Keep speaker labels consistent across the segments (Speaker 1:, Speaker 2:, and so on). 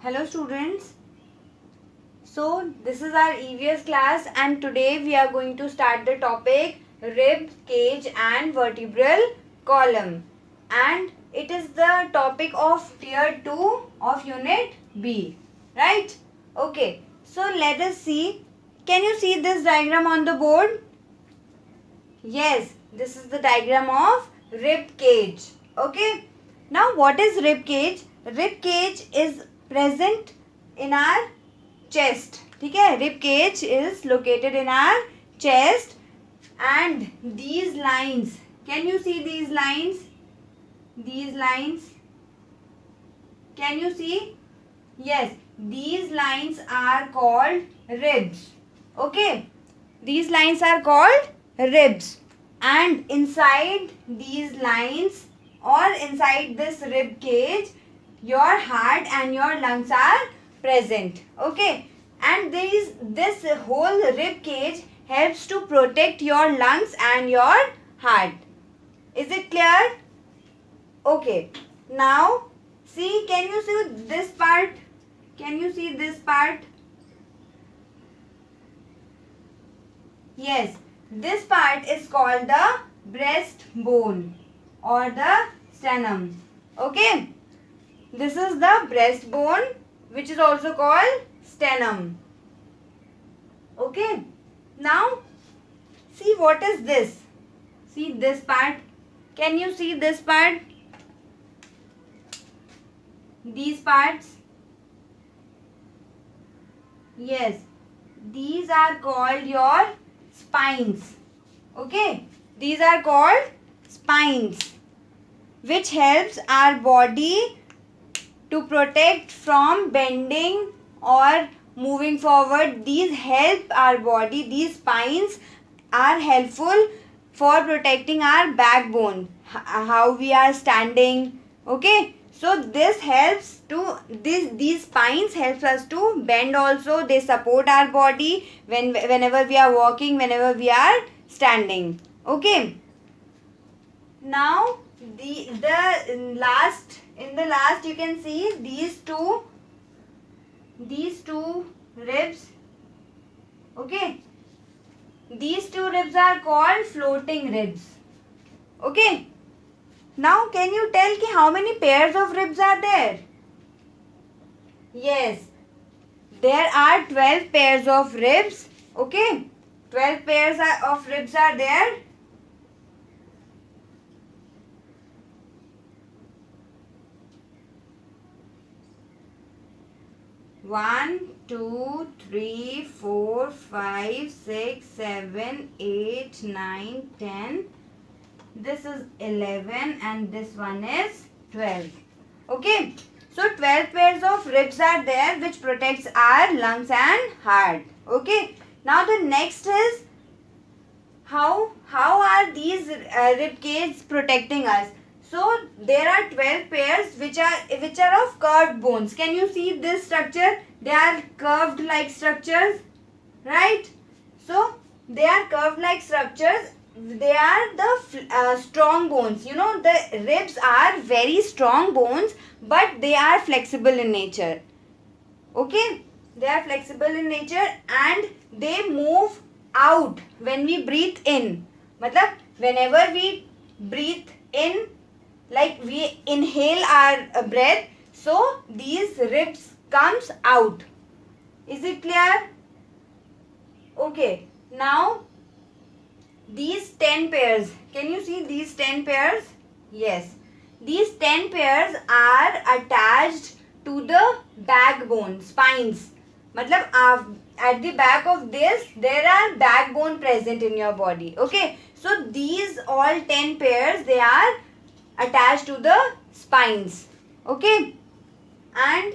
Speaker 1: Hello students. So this is our EVS class and today we are going to start the topic rib cage and vertebral column, and it is the topic of tier 2 of unit B, right? Okay, so let us see. Can you see this diagram on the board? Yes, this is the diagram of rib cage. Okay. Now what is rib cage? Rib cage is present in our chest. ठीक है, rib cage is located in our chest, and these lines, can you see these lines? These lines, can you see? Yes, these lines are called ribs. Okay, these lines are called ribs, and inside these lines or inside this rib cage, your heart and your lungs are present. Okay, and this whole rib cage helps to protect your lungs and your heart. Is it clear? Okay, now see, can you see this part? Can you see this part? Yes, this part is called the breastbone or the sternum. Okay, this is the breastbone, which is also called sternum. Okay, now see what is this. See this part. Can you see this part? These parts. Yes, these are called your spines. Okay, these are called spines, which helps our body to protect from bending or moving forward. These help our body. These spines are helpful for protecting our backbone, how we are standing. Okay, so this helps to these spines helps us to bend also. They support our body whenever we are walking, whenever we are standing. Okay, now in the last you can see these two ribs. Okay, these two ribs are called floating ribs. Okay, now can you tell ki how many pairs of ribs are there? Yes, there are 12 pairs of ribs. Okay, 12 pairs of ribs are there. One, two, three, 4, 5, 6, 7, 8, 9, 10. This is 11 and this one is 12. Okay, so 12 pairs of ribs are there, which protects our lungs and heart. Okay, now the next is how are these rib cages protecting us? So there are 12 pairs which are of curved bones. Can you see this structure? They are curved like structures, right? So they are curved like structures. They are the strong bones. You know, the ribs are very strong bones, but they are flexible in nature. Okay, they are flexible in nature and they move out when we breathe in. Matlab, whenever we breathe in, like we inhale our breath, so these ribs comes out. Is it clear? Okay, now these 10 pairs, can you see these 10 pairs? Yes, these 10 pairs are attached to the backbone, spines. Matlab, at the back of this, there are backbone present in your body. Okay, so these all 10 pairs, they are attached to the spines. Okay, and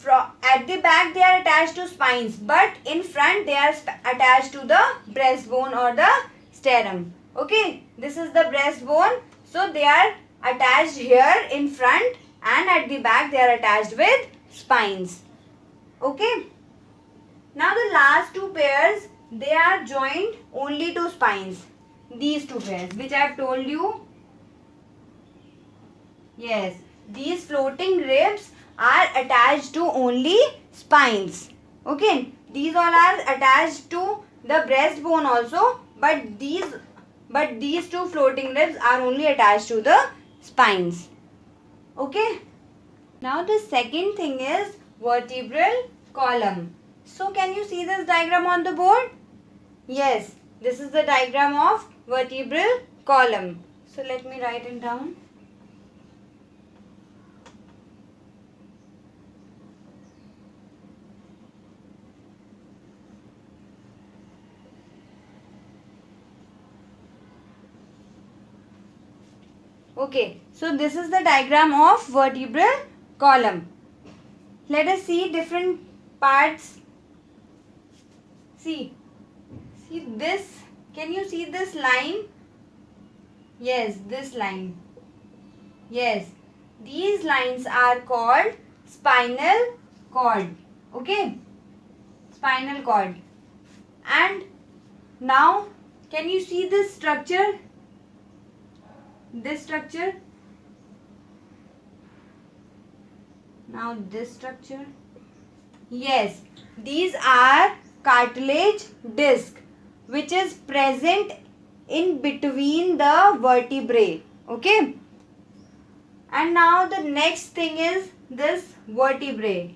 Speaker 1: at the back they are attached to spines, but in front they are attached to the breastbone or the sternum. Okay, this is the breastbone, so they are attached here in front, and at the back they are attached with spines. Okay, now the last two pairs, they are joined only to spines. These two pairs which I have told you. Yes, these floating ribs are attached to only spines. Okay, these all are attached to the breastbone also, but these two floating ribs are only attached to the spines. Okay. Now the second thing is vertebral column. So can you see this diagram on the board? Yes, this is the diagram of vertebral column. So let me write it down. Okay, so this is the diagram of vertebral column. Let us see different parts. See this. Can you see this line? Yes, this line. Yes, these lines are called spinal cord. Okay, spinal cord. And now, can you see this structure? This structure. Now this structure. Yes, these are cartilage disc which is present in between the vertebrae. Okay. And now the next thing is this vertebrae.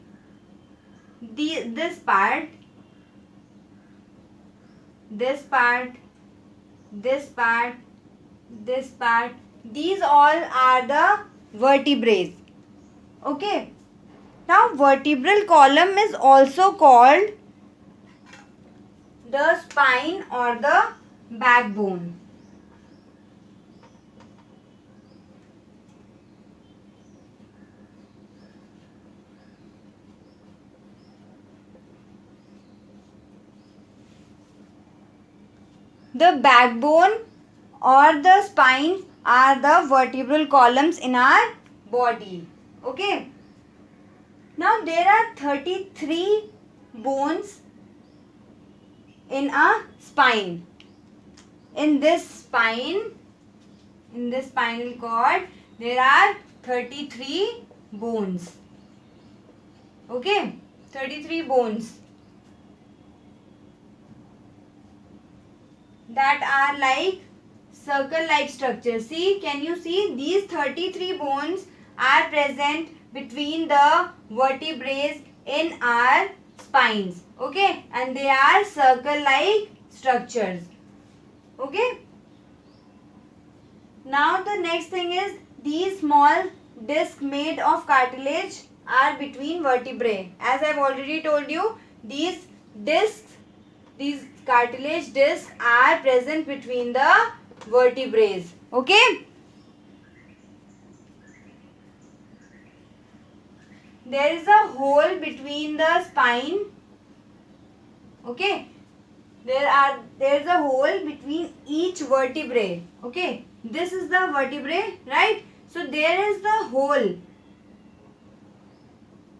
Speaker 1: This part, this part, this part, this part. These all are the vertebrae. Okay. Now vertebral column is also called the spine or the backbone. The backbone or the spine are the vertebral columns in our body. Okay. Now there are 33 bones in a spine. In this spine, in this spinal cord, there are 33 bones. Okay, 33 bones that are like circle-like structure. See, can you see these 33 bones are present between the vertebrae in our spines. Okay, and they are circle-like structures. Okay. Now the next thing is these small discs made of cartilage are between vertebrae. As I have already told you, these discs, these cartilage discs are present between the vertebrae. Okay. There is a hole between the spine. Okay. There is a hole between each vertebrae. Okay. This is the vertebrae, right? So there is the hole.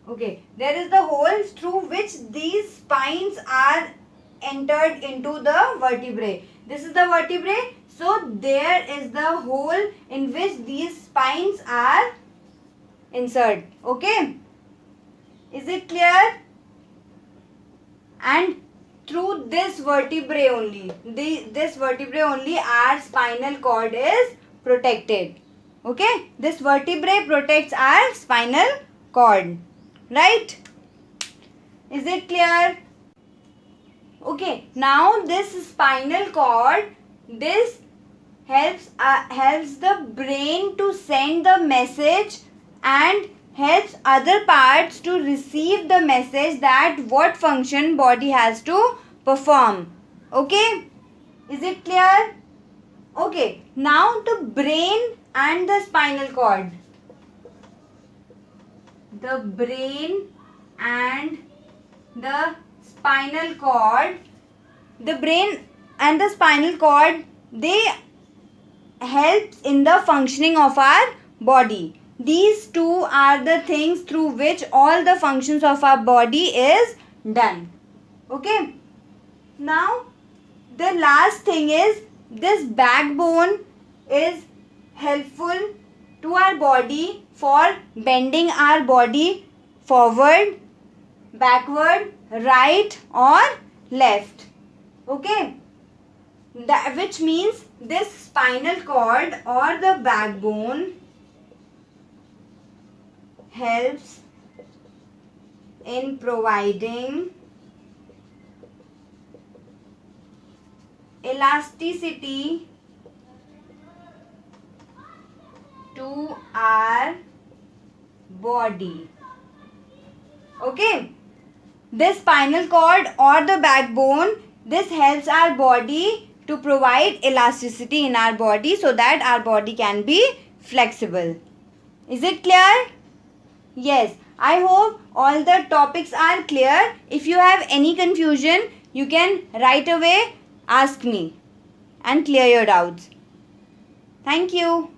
Speaker 1: Okay. There is the hole through which these spines are entered into the vertebrae. This is the vertebrae. So there is the hole in which these spines are inserted. Okay. Is it clear? And through this vertebrae only, this vertebrae only, our spinal cord is protected. Okay. This vertebrae protects our spinal cord. Right? Is it clear? Okay. Now this spinal cord, this helps the brain to send the message and helps other parts to receive the message that what function body has to perform. Okay. Is it clear? Okay. Now the brain and the spinal cord. The brain and the spinal cord. The brain and the spinal cord, they help in the functioning of our body. These two are the things through which all the functions of our body is done. Okay. Now, the last thing is this backbone is helpful to our body for bending our body forward, backward, right or left. Okay, which means this spinal cord or the backbone helps in providing elasticity to our body. Okay, this spinal cord or the backbone, this helps our body to provide elasticity in our body so that our body can be flexible. Is it clear? Yes, I hope all the topics are clear. If you have any confusion, you can right away ask me and clear your doubts. Thank you.